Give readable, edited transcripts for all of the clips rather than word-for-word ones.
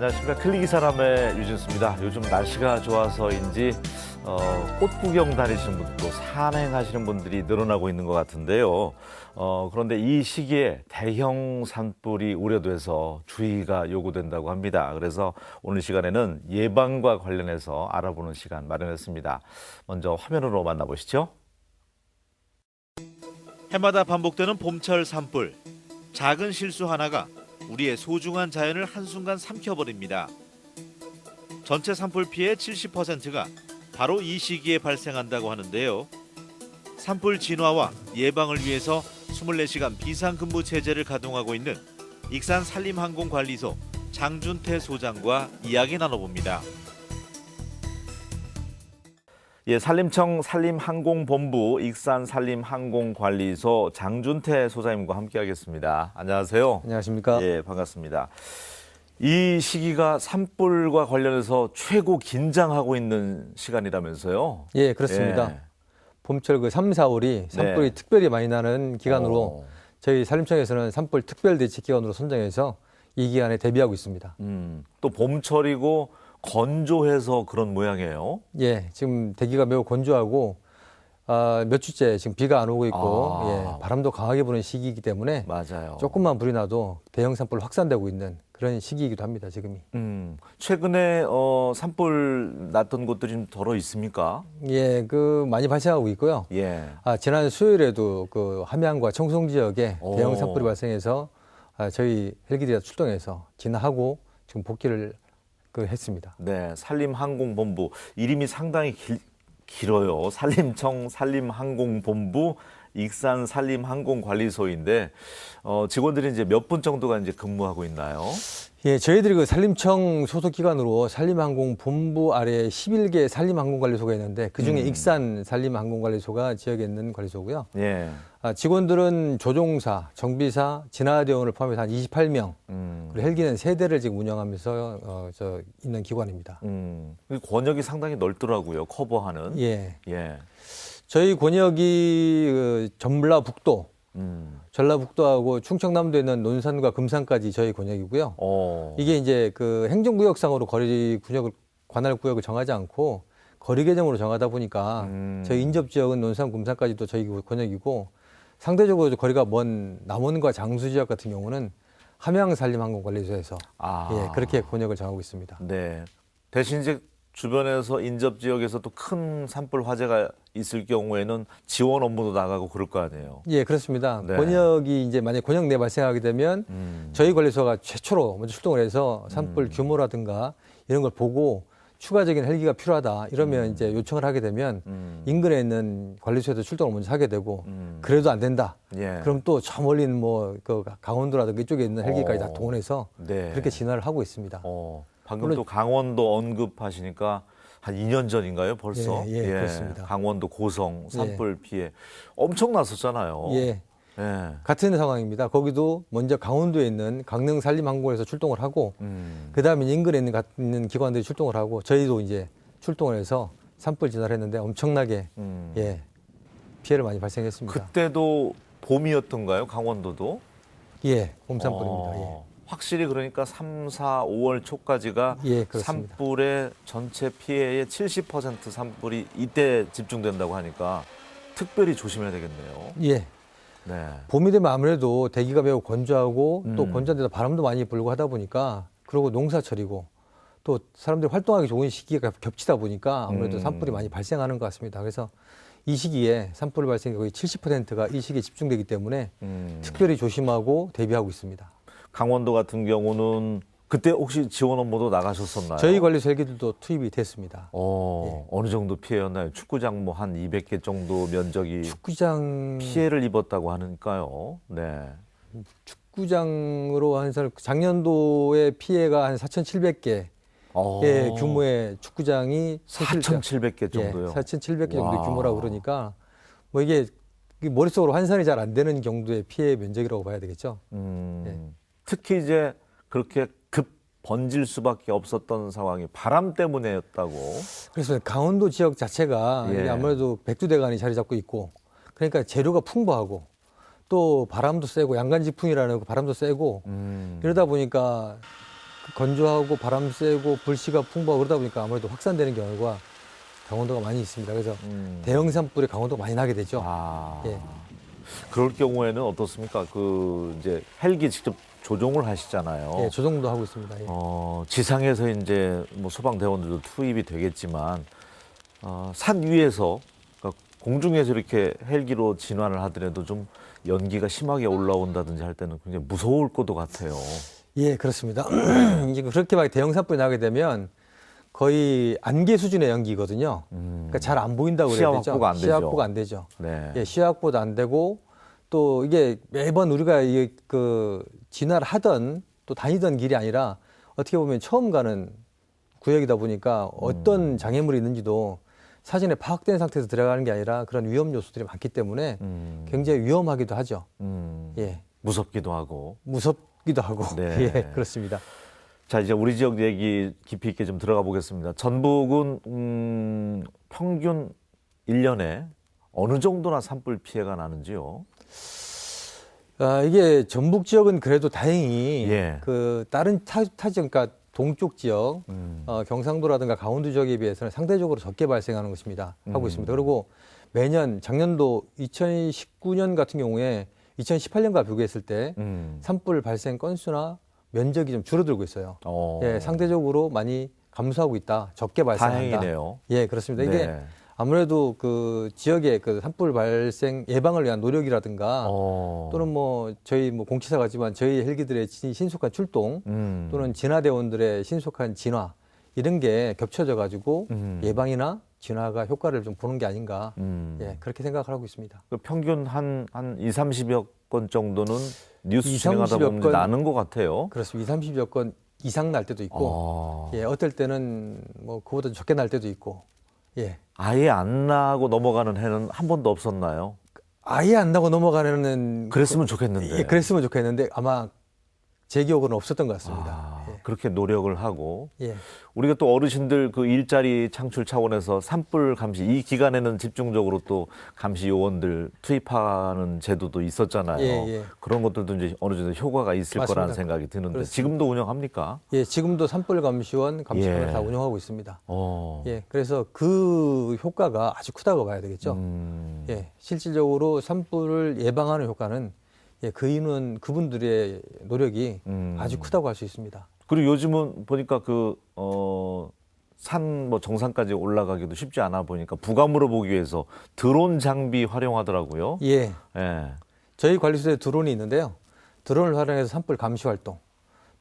안녕하십니까. 클릭이 사람의 유진수입니다. 요즘 날씨가 좋아서인지 꽃 구경 다니시는 분들, 또 산행하시는 분들이 늘어나고 있는 것 같은데요. 그런데 이 시기에 대형 산불이 우려돼서 주의가 요구된다고 합니다. 그래서 오늘 시간에는 예방과 관련해서 알아보는 시간 마련했습니다. 먼저 화면으로 만나보시죠. 해마다 반복되는 봄철 산불. 작은 실수 하나가 우리의 소중한 자연을 한순간 삼켜버립니다. 전체 산불 피해의 70%가 바로 이 시기에 발생한다고 하는데요. 산불 진화와 예방을 위해서 24시간 비상근무 체제를 가동하고 있는 익산 산림항공관리소 장준태 소장과 이야기 나눠봅니다. 예, 산림청 산림항공본부 익산 산림항공관리소 장준태 소장님과 함께하겠습니다. 안녕하세요. 안녕하십니까. 예, 반갑습니다. 이 시기가 산불과 관련해서 최고 긴장하고 있는 시간이라면서요? 예, 그렇습니다. 예. 봄철 그 3, 4월이 산불이 네. 특별히 많이 나는 기간으로 저희 산림청에서는 산불 특별대책기간으로 선정해서 이 기간에 대비하고 있습니다. 또 봄철이고 건조해서 그런 모양이에요. 예, 지금 대기가 매우 건조하고 몇 주째 지금 비가 안 오고 있고 예, 바람도 강하게 부는 시기이기 때문에 맞아요. 조금만 불이 나도 대형 산불 확산되고 있는 그런 시기이기도 합니다, 지금이. 최근에 산불 났던 곳들이 좀 덜어 있습니까? 예, 그 많이 발생하고 있고요. 예. 지난 수요일에도 그 함양과 청송 지역에 대형 산불이 발생해서 저희 헬기들이 출동해서 진화하고 지금 복귀를 했습니다. 네, 산림항공본부 이름이 상당히 길어요. 산림청 산림항공본부 익산 산림항공관리소인데 직원들이 이제 몇 분 정도가 이제 근무하고 있나요? 예, 저희들이 그 산림청 소속 기관으로 산림항공본부 아래 11개 산림항공관리소가 있는데 그중에 익산 산림항공관리소가 지역에 있는 관리소고요. 예. 직원들은 조종사, 정비사, 진화대원을 포함해서 한 28명. 그리고 헬기는 3대를 지금 운영하면서 있는 기관입니다. 권역이 상당히 넓더라고요. 커버하는. 예. 예. 저희 권역이 전라북도, 전라북도하고 충청남도에 있는 논산과 금산까지 저희 권역이고요. 이게 이제 그 행정구역상으로 거리 구역을 관할 구역을 정하지 않고 거리 계정으로 정하다 보니까 저희 인접 지역은 논산, 금산까지도 저희 권역이고 상대적으로 거리가 먼 남원과 장수 지역 같은 경우는 함양산림항공관리소에서 예, 그렇게 권역을 정하고 있습니다. 네. 대신 이제 주변에서 인접 지역에서 또 큰 산불 화재가 있을 경우에는 지원 업무도 나가고 그럴 거 아니에요. 예, 그렇습니다. 네. 권역이 이제 만약 권역 내 발생하게 되면 저희 관리소가 최초로 먼저 출동을 해서 산불 규모라든가 이런 걸 보고 추가적인 헬기가 필요하다 이러면 이제 요청을 하게 되면 인근에 있는 관리소에도 출동을 먼저 하게 되고 그래도 안 된다. 예. 그럼 또 저 멀리 있는 그 강원도라든가 이쪽에 있는 헬기까지 다 동원해서 네. 그렇게 진화를 하고 있습니다. 방금 물론- 또 강원도 언급하시니까 한 2년 전인가요, 벌써? 예, 그렇습니다. 강원도 고성 산불 피해 엄청 났었잖아요. 예. 예. 같은 상황입니다. 거기도 먼저 강원도에 있는 강릉 산림항공에서 출동을 하고 그다음에 인근에 있는 기관들이 출동을 하고 저희도 이제 출동을 해서 산불 진화를 했는데 엄청나게 예, 피해를 많이 발생했습니다. 그때도 봄이었던가요, 강원도도? 예, 봄 산불입니다. 확실히 그러니까 3, 4, 5월 초까지가 예, 그렇습니다. 산불의 전체 피해의 70% 산불이 이때 집중된다고 하니까 특별히 조심해야 되겠네요. 예. 네. 봄이 되면 아무래도 대기가 매우 건조하고 또 건조한데다 바람도 많이 불고 하다 보니까 그리고 농사철이고 또 사람들이 활동하기 좋은 시기가 겹치다 보니까 아무래도 산불이 많이 발생하는 것 같습니다. 그래서 이 시기에 산불 발생이 거의 70%가 이 시기에 집중되기 때문에 특별히 조심하고 대비하고 있습니다. 강원도 같은 경우는 그때 혹시 지원 업무도 나가셨었나요? 저희 관리소 헬기들도 투입이 됐습니다. 어느 정도 피해였나요? 축구장 뭐 한 200개 정도 면적이 축구장 피해를 입었다고 하니까요. 네. 축구장으로 한 작년도에 피해가 한 4,700개 규모의 축구장이 4,700개 정도요. 예, 4,700개 정도의 와. 규모라고 그러니까 뭐 이게 머릿속으로 환산이 잘 안 되는 정도의 피해 면적이라고 봐야 되겠죠. 특히 이제 그렇게 급 번질 수밖에 없었던 상황이 바람 때문에였다고. 그래서 강원도 지역 자체가 예. 이게 아무래도 백두대간이 자리 잡고 있고 그러니까 재료가 풍부하고 또 바람도 세고 양간지풍이라는 바람도 세고 이러다 보니까 건조하고 바람 세고 불씨가 풍부하고 그러다 보니까 아무래도 확산되는 경우가 강원도가 많이 있습니다. 그래서 대형 산불이 강원도가 많이 나게 되죠. 예. 그럴 경우에는 어떻습니까? 그 이제 헬기 직접 조종을 하시잖아요. 예, 조정도 하고 있습니다. 예. 지상에서 이제 뭐 소방대원들도 투입이 되겠지만 산 위에서 그러니까 공중에서 이렇게 헬기로 진화를 하더라도 좀 연기가 심하게 올라온다든지 할 때는 굉장히 무서울 것도 같아요. 예, 그렇습니다. 이제 그렇게 막 대형 산불이 나게 되면 거의 안개 수준의 연기거든요. 그러니까 잘 안 보인다고 그래야 되죠. 시야 확보가 안 되죠. 시야 확보가 안 되죠. 네. 예, 시야 확보도 안 되고 또 이게 매번 우리가 이게 그 진화를 하던 또 다니던 길이 아니라 어떻게 보면 처음 가는 구역이다 보니까 어떤 장애물이 있는지도 사전에 파악된 상태에서 들어가는 게 아니라 그런 위험 요소들이 많기 때문에 굉장히 위험하기도 하죠. 예. 무섭기도 하고. 무섭기도 하고. 네. 예, 그렇습니다. 자, 이제 우리 지역 얘기 깊이 있게 좀 들어가 보겠습니다. 전북은 평균 1년에 어느 정도나 산불 피해가 나는지요? 이게 전북 지역은 그래도 다행히 예. 그 다른 타 지역, 그러니까 동쪽 지역, 경상도라든가 강원도 지역에 비해서는 상대적으로 적게 발생하는 것입니다. 하고 있습니다. 그리고 매년 작년도 2019년 같은 경우에 2018년과 비교했을 때 산불 발생 건수나 면적이 좀 줄어들고 있어요. 예, 상대적으로 많이 감소하고 있다. 적게 발생한다. 다행이네요. 예, 그렇습니다. 이게 네. 아무래도 그 지역의 그 산불 발생 예방을 위한 노력이라든가 또는 뭐 저희 뭐 공치사가 지만 저희 헬기들의 신속한 출동 또는 진화대원들의 신속한 진화 이런 게 겹쳐져 가지고 예방이나 진화가 효과를 좀 보는 게 아닌가 예, 그렇게 생각을 하고 있습니다. 그 평균 한 2, 30여 건 정도는 뉴스 2, 진행하다 30여 보면 건. 나는 것 같아요. 그렇습니다. 2, 30여 건 이상 날 때도 있고 예, 어떨 때는 뭐 그보다 적게 날 때도 있고 예. 아예 안 나고 넘어가는 해는 한 번도 없었나요? 아예 안 나고 넘어가는 그랬으면 좋겠는데. 예, 그랬으면 좋겠는데 아마 제 기억으로는 없었던 것 같습니다. 예. 그렇게 노력을 하고 예. 우리가 또 어르신들 그 일자리 창출 차원에서 산불 감시 이 기간에는 집중적으로 또 감시 요원들 투입하는 제도도 있었잖아요. 예, 예. 그런 것들도 이제 어느 정도 효과가 있을 맞습니다. 거라는 생각이 드는데 그렇습니다. 지금도 운영합니까? 예, 지금도 산불 감시원 감시원을 예. 다 운영하고 있습니다. 어. 예, 그래서 그 효과가 아주 크다고 봐야 되겠죠. 예, 실질적으로 산불을 예방하는 효과는 예, 그분들의 노력이 아주 크다고 할 수 있습니다. 그리고 요즘은 보니까 산 뭐 정상까지 올라가기도 쉽지 않아 보니까 부감으로 보기 위해서 드론 장비 활용하더라고요. 예, 예. 저희 관리소에 드론이 있는데요. 드론을 활용해서 산불 감시 활동,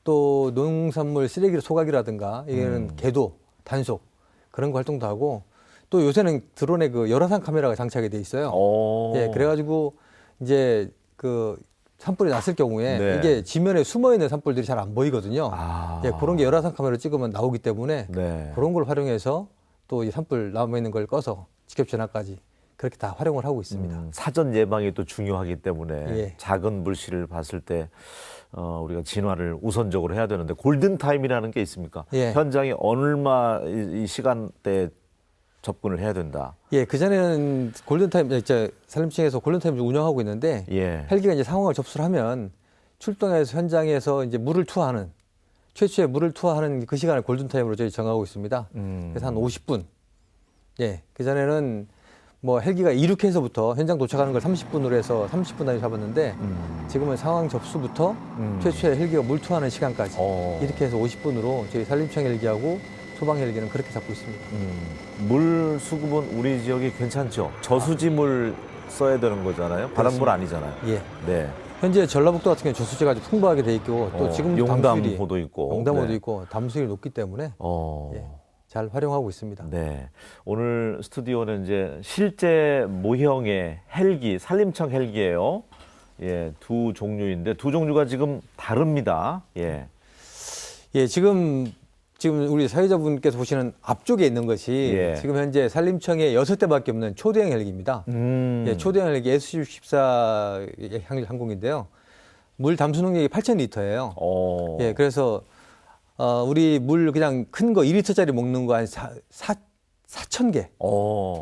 또 농산물 쓰레기 소각이라든가 이게는 계도, 단속 그런 거 활동도 하고 또 요새는 드론에 그 열화상 카메라가 장착이 돼 있어요. 예, 그래가지고 이제 그 산불이 났을 경우에 네. 이게 지면에 숨어 있는 산불들이 잘 안 보이거든요. 예, 그런 게 열화상 카메라로 찍으면 나오기 때문에 네. 그런 걸 활용해서 또 이 산불 남아 있는 걸 꺼서 직접 전화까지 그렇게 다 활용을 하고 있습니다. 사전 예방이 또 중요하기 때문에 예. 작은 불씨를 봤을 때 우리가 진화를 우선적으로 해야 되는데 골든 타임이라는 게 있습니까? 예. 현장에 얼마 이 시간대에 접근을 해야 된다. 예, 그전에는 골든타임, 이제 산림청에서 골든타임을 운영하고 있는데 예. 헬기가 이제 상황을 접수를 하면 출동해서 현장에서 이제 물을 투하하는 최초의 물을 투하하는 그 시간을 골든타임으로 저희 정하고 있습니다. 그래서 한 50분. 예, 그전에는 뭐 헬기가 이륙해서부터 현장 도착하는 걸 30분으로 해서 30분 단위 잡았는데 지금은 상황 접수부터 최초의 헬기가 물 투하하는 시간까지 이렇게 해서 50분으로 저희 산림청 헬기하고 소방 헬기는 그렇게 잡고 있습니다. 물 수급은 우리 지역이 괜찮죠? 저수지물 써야 되는 거잖아요. 바닷물 아니잖아요. 예. 네. 현재 전라북도 같은 경우 저수지가 아주 풍부하게 돼 있고 또 지금도 용담호도 있고. 용담호도 네. 있고 담수율이 높기 때문에 예, 잘 활용하고 있습니다. 네. 오늘 스튜디오는 이제 실제 모형의 헬기, 산림청 헬기예요. 예, 두 종류인데 두 종류가 지금 다릅니다. 예. 예, 지금 우리 사회자분께서 보시는 앞쪽에 있는 것이 예. 지금 현재 산림청에 6대밖에 없는 초대형 헬기입니다. 예, 초대형 헬기 SU-14 항공인데요. 물 담수 능력이 8,000리터예요. 예, 그래서 우리 물 그냥 큰 거 2리터짜리 먹는 거 한 4,000개.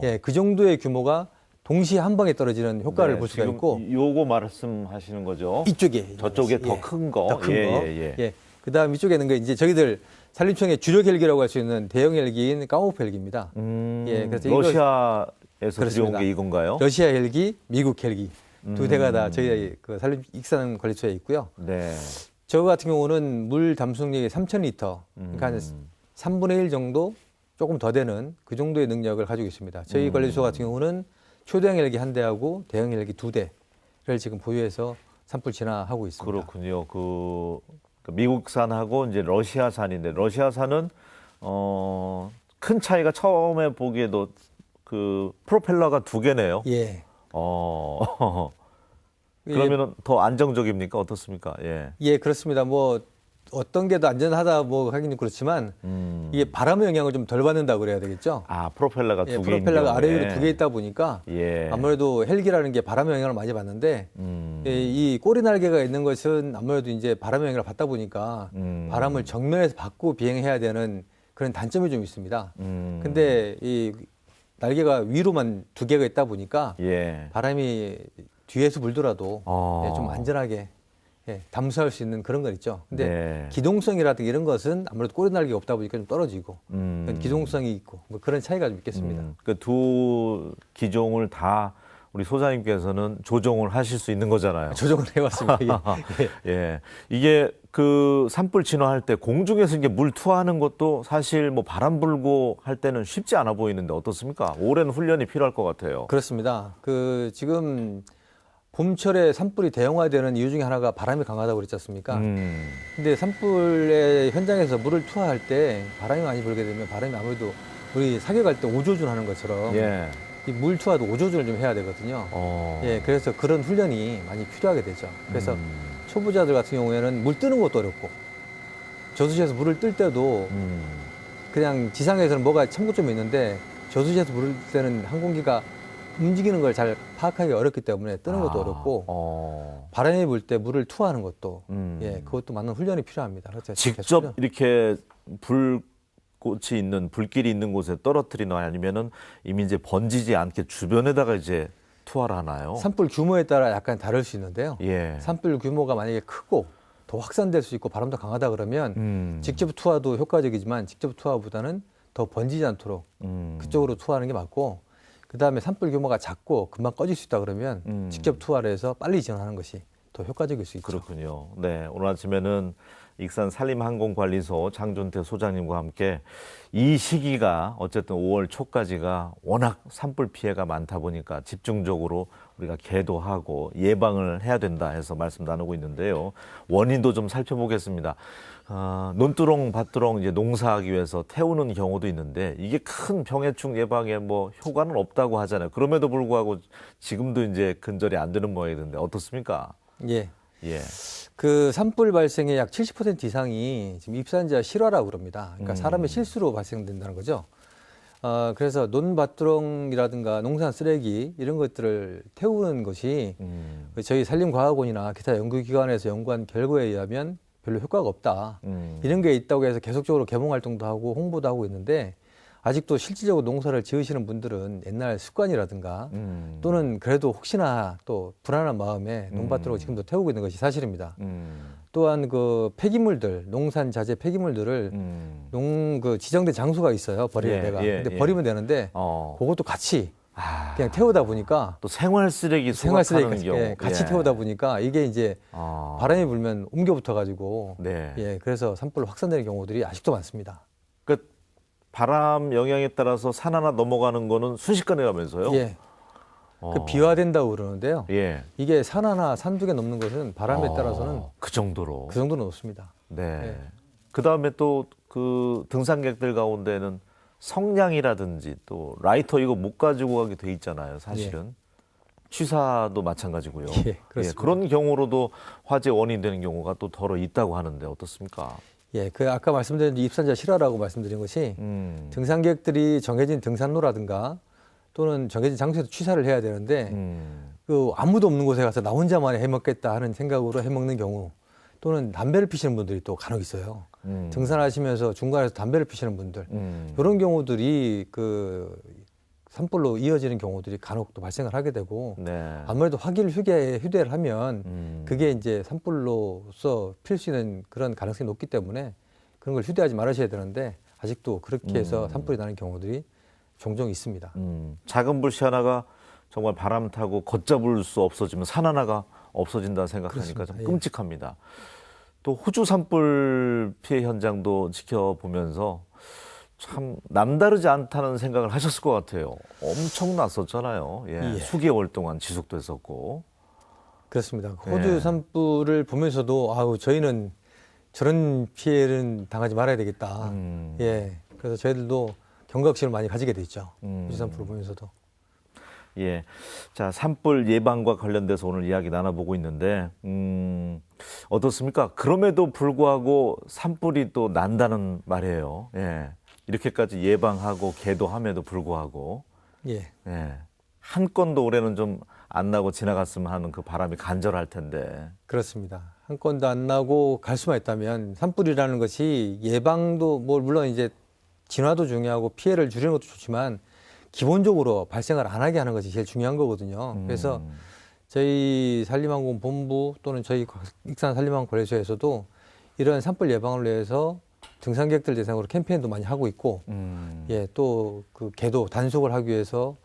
예, 그 정도의 규모가 동시에 한 방에 떨어지는 효과를 네, 볼 수가 지금 있고 요거 말씀하시는 거죠? 이쪽에 저쪽에 예, 더 큰 거. 더 큰 거. 예. 예. 그다음 이쪽에 있는 게 이제 저희들 산림청의 주력 헬기라고 할 수 있는 대형 헬기인 까모프 헬기입니다. 예, 그래서 러시아에서 들여온 게 이건가요? 러시아 헬기, 미국 헬기 두 대가 다 저희 그 산림 익산관리소에 있고요. 네. 저 같은 경우는 물 담수력이 3,000리터, 그러니까 한 3분의 1 정도 조금 더 되는 그 정도의 능력을 가지고 있습니다. 저희 관리소 같은 경우는 초대형 헬기 한 대하고 대형 헬기 두 대를 지금 보유해서 산불 진화하고 있습니다. 그렇군요. 그 미국산하고 이제 러시아산인데 러시아산은 큰 차이가 처음에 보기에도 그 프로펠러가 두 개네요. 예. 그러면은 더 안정적입니까? 어떻습니까? 예. 예, 그렇습니다. 뭐 어떤 게 더 안전하다 뭐 하기는 그렇지만 이게 바람의 영향을 좀 덜 받는다고 그래야 되겠죠. 아, 프로펠러가 예, 두 개인 프로펠러가 아래 경우에. 위로 두 개 있다 보니까 예. 아무래도 헬기라는 게 바람의 영향을 많이 받는데 이 꼬리 날개가 있는 것은 아무래도 이제 바람의 영향을 받다 보니까 바람을 정면에서 받고 비행해야 되는 그런 단점이 좀 있습니다. 근데 이 날개가 위로만 두 개가 있다 보니까 예. 바람이 뒤에서 불더라도 예, 좀 안전하게 예, 담수할 수 있는 그런 건 있죠. 근데 네. 기동성이라든가 이런 것은 아무래도 꼬리 날개가 없다 보니까 좀 떨어지고 기동성이 있고 뭐 그런 차이가 좀 있겠습니다. 그 두 기종을 다 우리 소장님께서는 조종을 하실 수 있는 거잖아요. 조정을 해왔습니다. 예. 예. 이게 그 산불 진화할 때 공중에서 이게 물 투하하는 것도 사실 뭐 바람 불고 할 때는 쉽지 않아 보이는데 어떻습니까? 오랜 훈련이 필요할 것 같아요. 그렇습니다. 그 지금 봄철에 산불이 대형화되는 이유 중에 하나가 바람이 강하다고 그랬지 않습니까? 근데 산불의 현장에서 물을 투하할 때 바람이 많이 불게 되면 바람이 아무래도 우리 사격할 때 오조준 하는 것처럼 예. 이 물 투하도 오조준을 좀 해야 되거든요. 예, 그래서 그런 훈련이 많이 필요하게 되죠. 그래서 초보자들 같은 경우에는 물 뜨는 것도 어렵고 저수지에서 물을 뜰 때도 그냥 지상에서는 뭐가 참고점이 있는데 저수지에서 물을 뜰 때는 항공기가 움직이는 걸 잘 파악하기 어렵기 때문에 뜨는 것도 어렵고 바람이 불 때 물을 투하하는 것도 예, 그것도 많은 훈련이 필요합니다. 그래서 직접 이렇게 불꽃이 있는 불길이 있는 곳에 떨어뜨리나 아니면은 이미 이제 번지지 않게 주변에다가 이제 투하를 하나요? 산불 규모에 따라 약간 다를 수 있는데요. 예. 산불 규모가 만약에 크고 더 확산될 수 있고 바람도 강하다 그러면 직접 투하도 효과적이지만 직접 투하보다는 더 번지지 않도록 그쪽으로 투하하는 게 맞고 그다음에 산불 규모가 작고 금방 꺼질 수 있다 그러면 직접 투하를 해서 빨리 진화하는 것이 더 효과적일 수 있죠. 그렇군요. 네, 오늘 아침에는 익산 산림항공관리소 장준태 소장님과 함께 이 시기가 어쨌든 5월 초까지가 워낙 산불 피해가 많다 보니까 집중적으로 우리가 계도하고 예방을 해야 된다 해서 말씀 나누고 있는데요. 원인도 좀 살펴보겠습니다. 논두렁, 밭두렁 이제 농사하기 위해서 태우는 경우도 있는데 이게 큰 병해충 예방에 뭐 효과는 없다고 하잖아요. 그럼에도 불구하고 지금도 이제 근절이 안 되는 모양이던데 어떻습니까? 예. 예. 그 산불 발생의 약 70% 이상이 지금 입산자 실화라고 그럽니다. 그러니까 사람의 실수로 발생된다는 거죠. 그래서 논밭두렁이라든가 농산 쓰레기 이런 것들을 태우는 것이 저희 산림과학원이나 기타 연구기관에서 연구한 결과에 의하면 별로 효과가 없다. 이런 게 있다고 해서 계속적으로 개봉 활동도 하고 홍보도 하고 있는데 아직도 실질적으로 농사를 지으시는 분들은 옛날 습관이라든가 또는 그래도 혹시나 또 불안한 마음에 논밭두렁을 지금도 태우고 있는 것이 사실입니다. 또한 그 폐기물들, 농산 자재 폐기물들을 그 지정된 장소가 있어요. 버리는 데가. 근데 버리면 되는데 그것도 같이 그냥 태우다 보니까 또 생활 쓰레기 소각하는 경우 같이 태우다 보니까 이게 이제 바람이 불면 옮겨 붙어 가지고 네. 예, 그래서 산불로 확산되는 경우들이 아직도 많습니다. 그 바람 영향에 따라서 산 하나 넘어가는 거는 순식간에 가면서요. 예. 그 비화된다고 그러는데요. 예. 이게 산 하나, 산 두 개 넘는 것은 바람에 따라서는 그 정도로. 그 정도는 높습니다. 네. 예. 그 다음에 또 그 등산객들 가운데는 성냥이라든지 또 라이터 이거 못 가지고 가게 돼 있잖아요. 사실은. 취사도 마찬가지고요. 예, 그렇습니다. 그런 경우로도 화재 원인이 되는 경우가 또 더러 있다고 하는데 어떻습니까? 예, 그 아까 말씀드린 입산자 실화라고 말씀드린 것이 등산객들이 정해진 등산로라든가 또는 정해진 장소에서 취사를 해야 되는데 그 아무도 없는 곳에 가서 나 혼자만 해먹겠다 하는 생각으로 해먹는 경우 또는 담배를 피시는 분들이 또 간혹 있어요. 등산하시면서 중간에서 담배를 피시는 분들 이런 경우들이 그 산불로 이어지는 경우들이 간혹 또 발생을 하게 되고 네. 아무래도 화기를 휴대를 하면 그게 이제 산불로서 필 수 있는 그런 가능성이 높기 때문에 그런 걸 휴대하지 말으셔야 되는데 아직도 그렇게 해서 산불이 나는 경우들이 종종 있습니다. 작은 불씨 하나가 정말 바람 타고 걷잡을 수 없어지면 산 하나가 없어진다 생각하니까 그렇습니다. 좀 예. 끔찍합니다. 또 호주 산불 피해 현장도 지켜보면서 참 남다르지 않다는 생각을 하셨을 것 같아요. 엄청 났었잖아요. 예. 예. 수개월 동안 지속됐었고. 그렇습니다. 예. 호주 산불을 보면서도 아우 저희는 저런 피해는 당하지 말아야 되겠다. 예. 그래서 저희들도 경각심을 많이 가지게 됐죠. 호주 산불을 보면서도. 예. 자, 산불 예방과 관련돼서 오늘 이야기 나눠보고 있는데, 어떻습니까? 그럼에도 불구하고 산불이 또 난다는 말이에요. 예. 이렇게까지 예방하고 계도함에도 불구하고, 예. 예. 한 건도 올해는 좀 안 나고 지나갔으면 하는 그 바람이 간절할 텐데. 그렇습니다. 한 건도 안 나고 갈 수만 있다면 산불이라는 것이 예방도 뭐 물론 이제 진화도 중요하고 피해를 줄이는 것도 좋지만 기본적으로 발생을 안 하게 하는 것이 제일 중요한 거거든요. 그래서 저희 산림항공본부 또는 저희 익산 산림항공관리소에서도 이런 산불 예방을 위해서 등산객들 대상으로 캠페인도 많이 하고 있고, 예, 또 그 계도 단속을 하기 위해서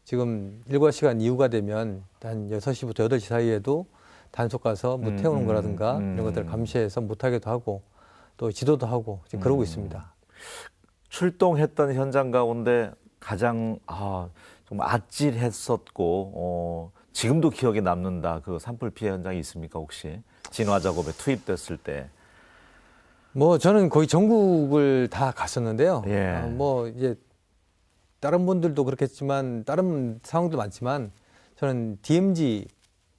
지금 일과 시간 이후가 되면 한 6시부터 8시 사이에도 단속 가서 뭐 태우는 거라든가 이런 것들을 감시해서 못하게도 하고 또 지도도 하고 지금 그러고 있습니다. 출동했던 현장 가운데 가장 좀 아찔했었고 지금도 기억에 남는다 그 산불 피해 현장이 있습니까 혹시? 진화 작업에 투입됐을 때. 뭐 저는 거의 전국을 다 갔었는데요. 예. 뭐 이제 다른 분들도 그렇겠지만 다른 상황도 많지만 저는 DMZ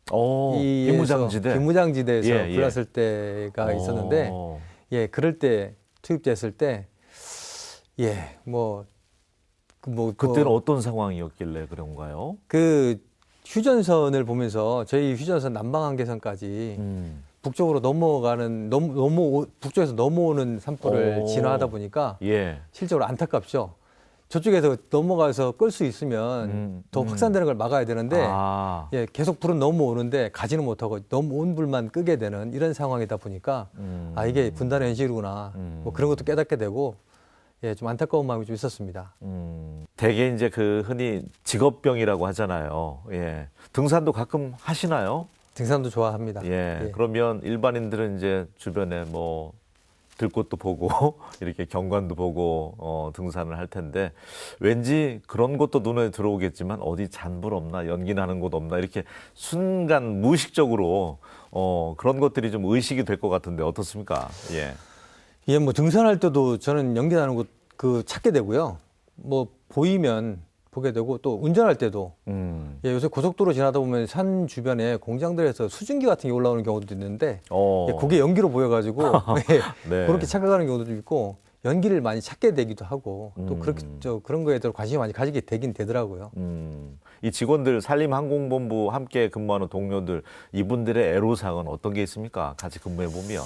비무장지대에서 예, 예. 불났을 때가 있었는데 예 그럴 때 투입됐을 때 예 뭐 그때는 어떤 상황이었길래 그런가요? 그 휴전선을 보면서 저희 휴전선 남방한계선까지 북쪽으로 넘어가는 북쪽에서 넘어오는 산불을 진화하다 보니까 예. 실제로 안타깝죠. 저쪽에서 넘어가서 끌 수 있으면 더 확산되는 걸 막아야 되는데 예, 계속 불은 넘어오는데 가지는 못하고 넘어온 불만 끄게 되는 이런 상황이다 보니까 이게 분단의 현실이구나 뭐 그런 것도 깨닫게 되고 예, 좀 안타까운 마음이 좀 있었습니다. 대개 이제 그 흔히 직업병이라고 하잖아요. 예. 등산도 가끔 하시나요? 등산도 좋아합니다. 예. 예. 그러면 일반인들은 이제 주변에 뭐 들꽃도 보고 이렇게 경관도 보고 등산을 할 텐데 왠지 그런 것도 눈에 들어오겠지만 어디 잔불 없나 연기 나는 곳 없나 이렇게 순간 무의식적으로 그런 것들이 좀 의식이 될 것 같은데 어떻습니까? 예. 예, 뭐 등산할 때도 저는 연기 나는 곳 그 찾게 되고요. 뭐 보이면 보게 되고 또 운전할 때도 예, 요새 고속도로 지나다 보면 산 주변에 공장들에서 수증기 같은 게 올라오는 경우도 있는데 예, 그게 연기로 보여가지고 예, 네. 그렇게 착각하는 경우도 있고 연기를 많이 찾게 되기도 하고 또 그렇게 그런 거에 대해서 관심이 많이 가지게 되긴 되더라고요. 이 직원들 산림항공본부 함께 근무하는 동료들 이분들의 애로사항은 어떤 게 있습니까? 같이 근무해 보면.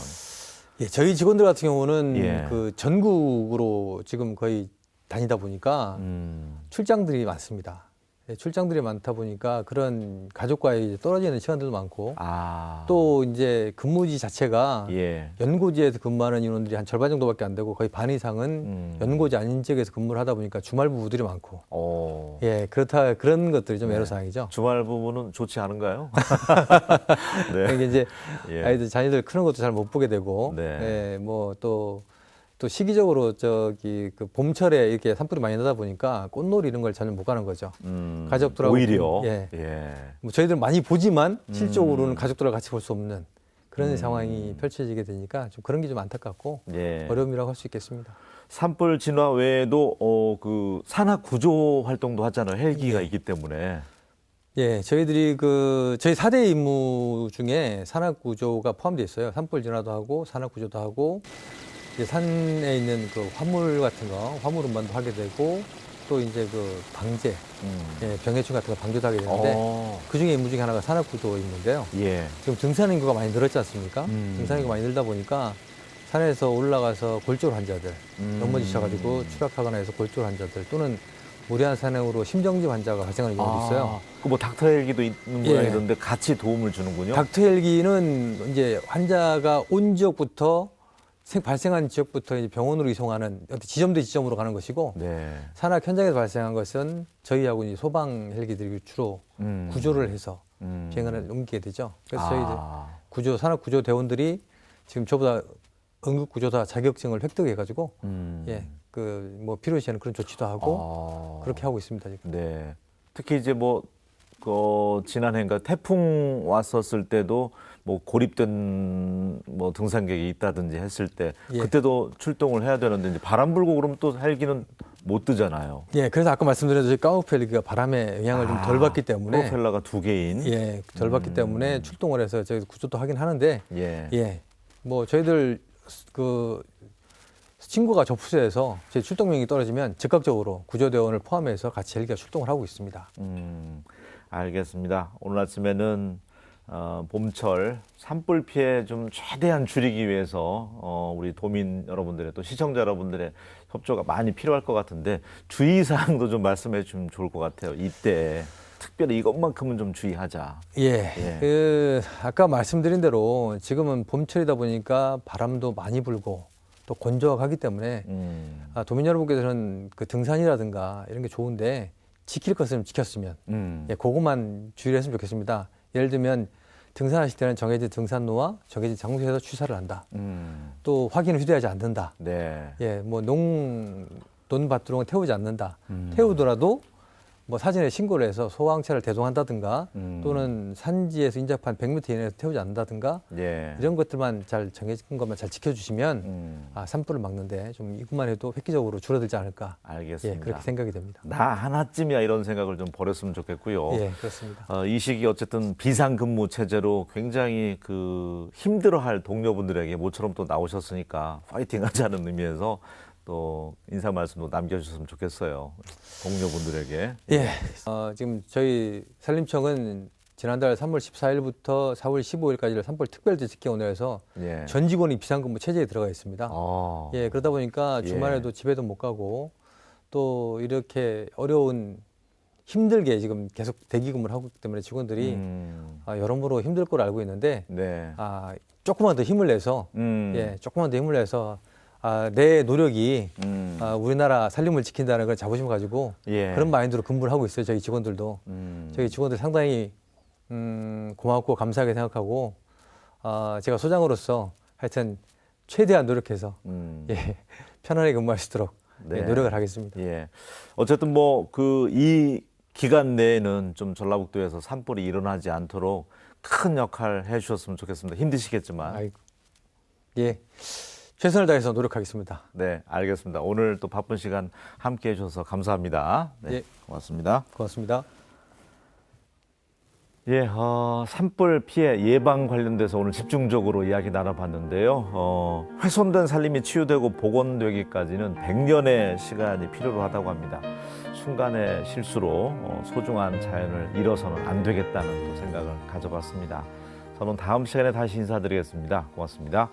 예, 저희 직원들 같은 경우는 예. 그 전국으로 지금 거의 다니다 보니까 출장들이 많습니다. 예, 출장들이 많다 보니까 그런 가족과의 떨어지는 시간들도 많고 또 이제 근무지 자체가 예. 연고지에서 근무하는 인원들이 한 절반 정도밖에 안 되고 거의 반 이상은 연고지 아닌 지역에서 근무를 하다 보니까 주말 부부들이 많고 예 그런 것들이 좀 애로사항이죠. 주말 부부는 좋지 않은가요? 네. 그러니까 이제 예. 아이들 자녀들 크는 것도 잘 못 보게 되고 네. 예, 뭐 또 시기적으로 저기 그 봄철에 이렇게 산불이 많이 나다 보니까 꽃놀이 이런 걸 전혀 못 가는 거죠. 가족들하고 오히려 예. 예. 뭐 저희들은 많이 보지만 실적으로는 가족들과 같이 볼 수 없는 그런 상황이 펼쳐지게 되니까 좀 그런 게 좀 안타깝고 예. 어려움이라고 할 수 있겠습니다. 산불 진화 외에도 그 산악 구조 활동도 하잖아요. 헬기가 있기 때문에. 예, 저희들이 저희 4대 임무 중에 산악 구조가 포함되어 있어요. 산불 진화도 하고 산악 구조도 하고 이제 산에 있는 그 화물 같은 거, 화물 운반도 하게 되고 또 이제 그 방제, 예, 병해충 같은 거 방제도 하게 되는데 그 중에 임무 중에 하나가 산악 구조 임무인데요. 예. 지금 등산 인구가 많이 늘었지 않습니까? 등산 인구가 많이 늘다 보니까 산에서 올라가서 골절 환자들, 넘어지셔가지고 추락하거나 해서 골절 환자들 또는 무리한 산행으로 심정지 환자가 발생하는 경우도 있어요. 그 뭐 닥터 헬기도 있는 예. 모양이던데 같이 도움을 주는군요. 닥터 헬기는 이제 환자가 온 지역부터 발생한 지역부터 이제 병원으로 이송하는 지점대 지점으로 가는 것이고 네. 산악 현장에서 발생한 것은 저희하고 이제 소방 헬기들이 주로 구조를 해서 비행을 옮기게 되죠. 그래서 저희 이제 산악 구조 대원들이 지금 저보다 응급구조사 자격증을 획득해가지고 예, 그 뭐 필요시에는 그런 조치도 하고 그렇게 하고 있습니다. 지금. 네. 특히 이제 뭐 지난해인가 태풍 왔었을 때도 뭐 고립된 뭐 등산객이 있다든지 했을 때 예. 그때도 출동을 해야 되는데 이제 바람 불고 그러면 또 헬기는 못 뜨잖아요. 예, 그래서 아까 말씀드렸듯이 까우프 헬기가 바람의 영향을 좀 덜 받기 때문에 프로펠러가 2개인. 예, 덜 받기 때문에 출동을 해서 저희 구조도 하긴 하는데 예. 예, 뭐 저희들 그 친구가 접수해서 제 출동 명령이 떨어지면 즉각적으로 구조대원을 포함해서 같이 헬기가 출동을 하고 있습니다. 알겠습니다. 오늘 아침에는 봄철 산불 피해 좀 최대한 줄이기 위해서 우리 도민 여러분들의 또 시청자 여러분들의 협조가 많이 필요할 것 같은데 주의사항도 좀 말씀해 주면 좋을 것 같아요. 이때 특별히 이것만큼은 좀 주의하자. 예, 그 아까 말씀드린 대로 지금은 봄철이다 보니까 바람도 많이 불고 또 건조하기 때문에 도민 여러분께서는 그 등산이라든가 이런 게 좋은데 지킬 것은 지켰으면 예, 그것만 주의를 했으면 좋겠습니다. 예를 들면 등산하실 때는 정해진 등산로와 정해진 장소에서 취사를 한다. 또 확인을 휴대하지 않는다. 네. 예, 뭐 논밭으로는 태우지 않는다. 태우더라도 뭐 사진에 신고를 해서 소방차를 대동한다든가 또는 산지에서 인접한 100m 이내에서 태우지 않는다든가 예. 이런 것들만 잘 정해진 것만 잘 지켜주시면 산불을 막는데 좀 이것만 해도 획기적으로 줄어들지 않을까. 알겠습니다. 예, 그렇게 생각이 됩니다. 나 하나쯤이야 이런 생각을 좀 버렸으면 좋겠고요. 예, 그렇습니다. 이 시기 어쨌든 비상근무 체제로 굉장히 그 힘들어할 동료분들에게 모처럼 또 나오셨으니까 파이팅하자는 의미에서 또 인사 말씀도 남겨주셨으면 좋겠어요. 동료분들에게. 예, 지금 저희 산림청은 지난달 3월 14일부터 4월 15일까지를 산불 특별대책기원으로 해서 예. 전 직원이 비상근무 체제에 들어가 있습니다. 예, 그러다 보니까 예. 주말에도 집에도 못 가고 또 이렇게 어려운 힘들게 지금 계속 대기근무를 하고 있기 때문에 직원들이 여러모로 힘들 걸 알고 있는데 네. 조금만 더 힘을 내서 예, 조금만 더 힘을 내서 내 노력이 우리나라 산림을 지킨다는 그런 자부심 가지고 예. 그런 마인드로 근무를 하고 있어요. 저희 직원들도. 저희 직원들 상당히 고맙고 감사하게 생각하고 제가 소장으로서 하여튼 최대한 노력해서 예, 편안하게 근무할 수 있도록 네. 예, 노력을 하겠습니다. 예. 어쨌든 뭐 이 기간 내에는 좀 전라북도에서 산불이 일어나지 않도록 큰 역할 해주셨으면 좋겠습니다. 힘드시겠지만. 아이고. 예. 최선을 다해서 노력하겠습니다. 네, 알겠습니다. 오늘 또 바쁜 시간 함께 해주셔서 감사합니다. 네, 예. 고맙습니다. 고맙습니다. 예, 산불 피해 예방 관련돼서 오늘 집중적으로 이야기 나눠봤는데요. 훼손된 산림이 치유되고 복원되기까지는 100년의 시간이 필요로 하다고 합니다. 순간의 실수로 소중한 자연을 잃어서는 안 되겠다는 또 생각을 가져봤습니다. 저는 다음 시간에 다시 인사드리겠습니다. 고맙습니다.